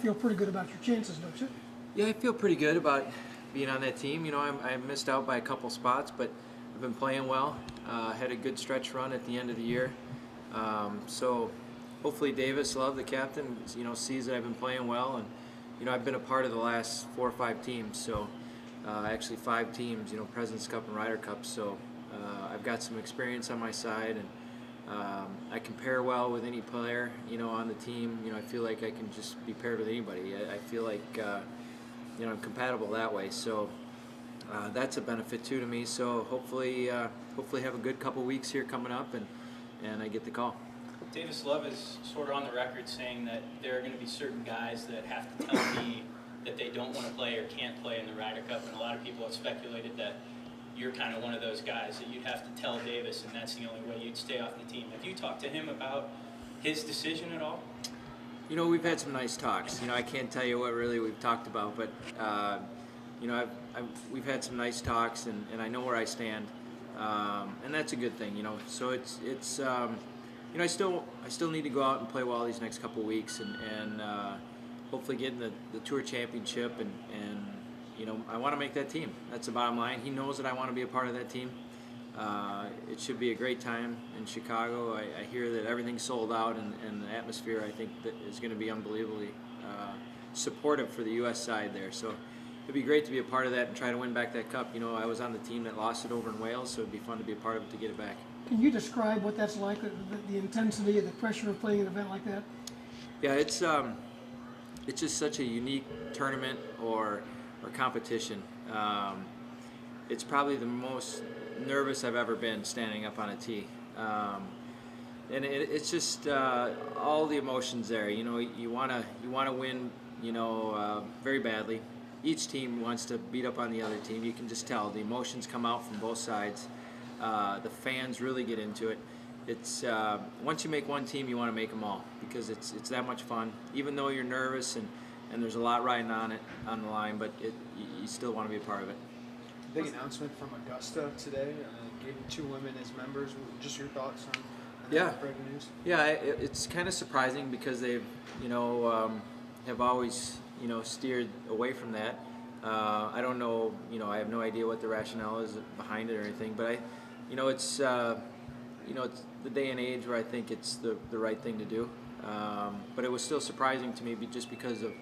feel pretty good about your chances, don't you? Yeah, I feel pretty good about being on that team. You know, I missed out by a couple spots, but I've been playing well. Had a good stretch run at the end of the year. So hopefully Davis Love, the captain, you know, sees that I've been playing well, and you know, I've been a part of the last 4 or 5 teams. So actually 5 teams, you know, President's Cup and Ryder Cup. So I've got some experience on my side, and I can pair well with any player, you know, on the team. You know, I feel like I can just be paired with anybody. I feel like you know, I'm compatible that way. So that's a benefit too to me. So hopefully have a good couple weeks here coming up, and I get the call. Davis Love is sort of on the record saying that there are going to be certain guys that have to tell me that they don't want to play or can't play in the Ryder Cup, and a lot of people have speculated that you're kind of one of those guys that you'd have to tell Davis, and that's the only way you'd stay off the team. Have you talked to him about his decision at all? You know, we've had some nice talks. You know, I can't tell you what really we've talked about, but you know, we've had some nice talks, and I know where I stand, and that's a good thing. You know, so it's you know, I still need to go out and play well these next couple of weeks, and hopefully get in the Tour Championship, and you know, I want to make that team. That's the bottom line. He knows that I want to be a part of that team. It should be a great time in Chicago. I hear that everything's sold out, and the atmosphere, I think, that is going to be unbelievably supportive for the U.S. side there. So it'd be great to be a part of that and try to win back that cup. You know, I was on the team that lost it over in Wales, so it'd be fun to be a part of it to get it back. Can you describe what that's like, the intensity and the pressure of playing an event like that? Yeah, it's just such a unique tournament or competition. It's probably the most nervous I've ever been standing up on a tee, and it's just all the emotions there. You know, you wanna win. You know, very badly. Each team wants to beat up on the other team. You can just tell the emotions come out from both sides. The fans really get into it. It's once you make one team, you want to make them all, because it's that much fun. Even though you're nervous and there's a lot riding on the line, but you still want to be a part of it. Big announcement from Augusta today, giving 2 women as members. Just your thoughts on that breaking news? Yeah, it's kind of surprising because they've, you know, have always, you know, steered away from that. I don't know, you know, I have no idea what the rationale is behind it or anything, but you know, it's you know, it's the day and age where I think it's the right thing to do. But it was still surprising to me just because of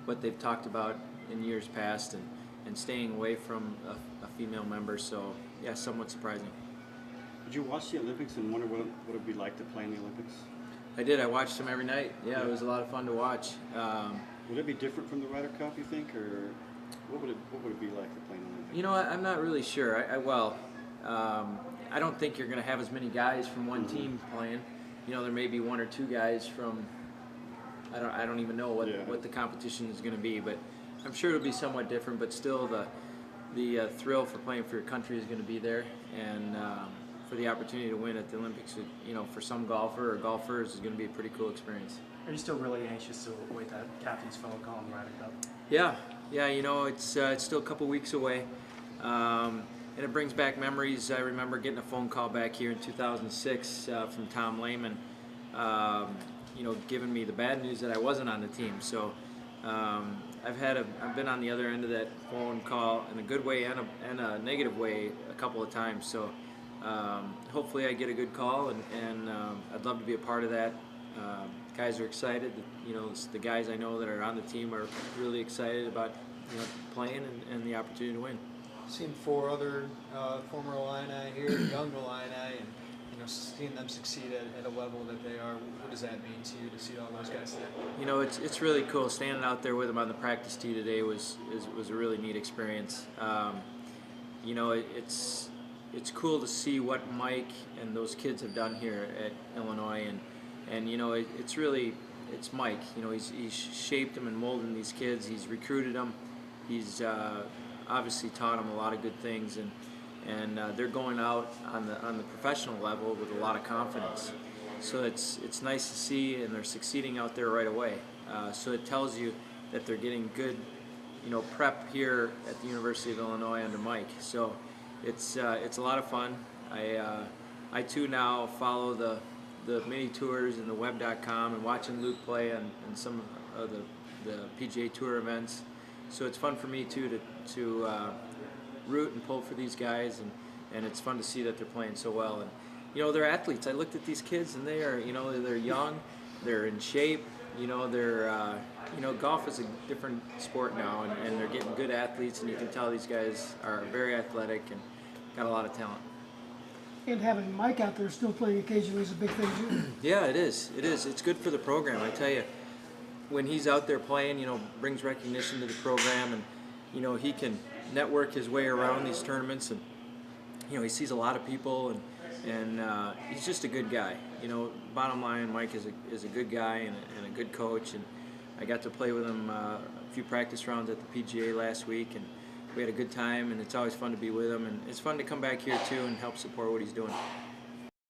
what they've talked about in years past, and staying away from a female member. So yeah, somewhat surprising. Did you watch the Olympics and wonder what it would be like to play in the Olympics? I did. I watched them every night. Yeah, it was a lot of fun to watch. Would it be different from the Ryder Cup, you think, or what would it be like to play in the Olympics? You know, I'm not really sure. I don't think you're going to have as many guys from one team playing. You know, there may be 1 or 2 guys from. I don't even know what the competition is going to be, but I'm sure it'll be somewhat different. But still, the thrill for playing for your country is going to be there, and for the opportunity to win at the Olympics, you know, for some golfer or golfers, is going to be a pretty cool experience. Are you still really anxious to wait that captain's phone call in the Ryder Cup? Yeah. You know, it's still a couple weeks away, and it brings back memories. I remember getting a phone call back here in 2006 from Tom Lehman, you know, giving me the bad news that I wasn't on the team. So I've been on the other end of that phone call in a good way and a negative way a couple of times. So hopefully I get a good call, and I'd love to be a part of that. Guys are excited. You know, the guys I know that are on the team are really excited about, you know, playing and the opportunity to win. Seen 4 other former Illini here, young Illini, and you know, seeing them succeed at a level that they are. What does that mean to you to see all those guys there? You know, it's really cool. Standing out there with them on the practice tee today was a really neat experience. You know, it's cool to see what Mike and those kids have done here at Illinois, and you know, it's Mike. You know, he's shaped them and molded these kids. He's recruited them. He's obviously taught them a lot of good things, and they're going out on the professional level with a lot of confidence. So it's nice to see, and they're succeeding out there right away. So it tells you that they're getting good, you know, prep here at the University of Illinois under Mike. So it's a lot of fun. I too now follow the mini tours and the web.com, and watching Luke play on some of the the PGA Tour events. So it's fun for me too to root and pull for these guys, and it's fun to see that they're playing so well. And you know, they're athletes. I looked at these kids, and they are, you know, they're young, they're in shape. You know, they're you know, golf is a different sport now, and they're getting good athletes, and you can tell these guys are very athletic and got a lot of talent. And having Mike out there still playing occasionally is a big thing too. Yeah, it is. It is. It's good for the program. I tell you, when he's out there playing, you know, brings recognition to the program, and you know, he can network his way around these tournaments, and you know, he sees a lot of people, and he's just a good guy. You know, bottom line, Mike is a good guy and a good coach, and I got to play with him a few practice rounds at the PGA last week, and we had a good time, and it's always fun to be with him, and it's fun to come back here too and help support what he's doing.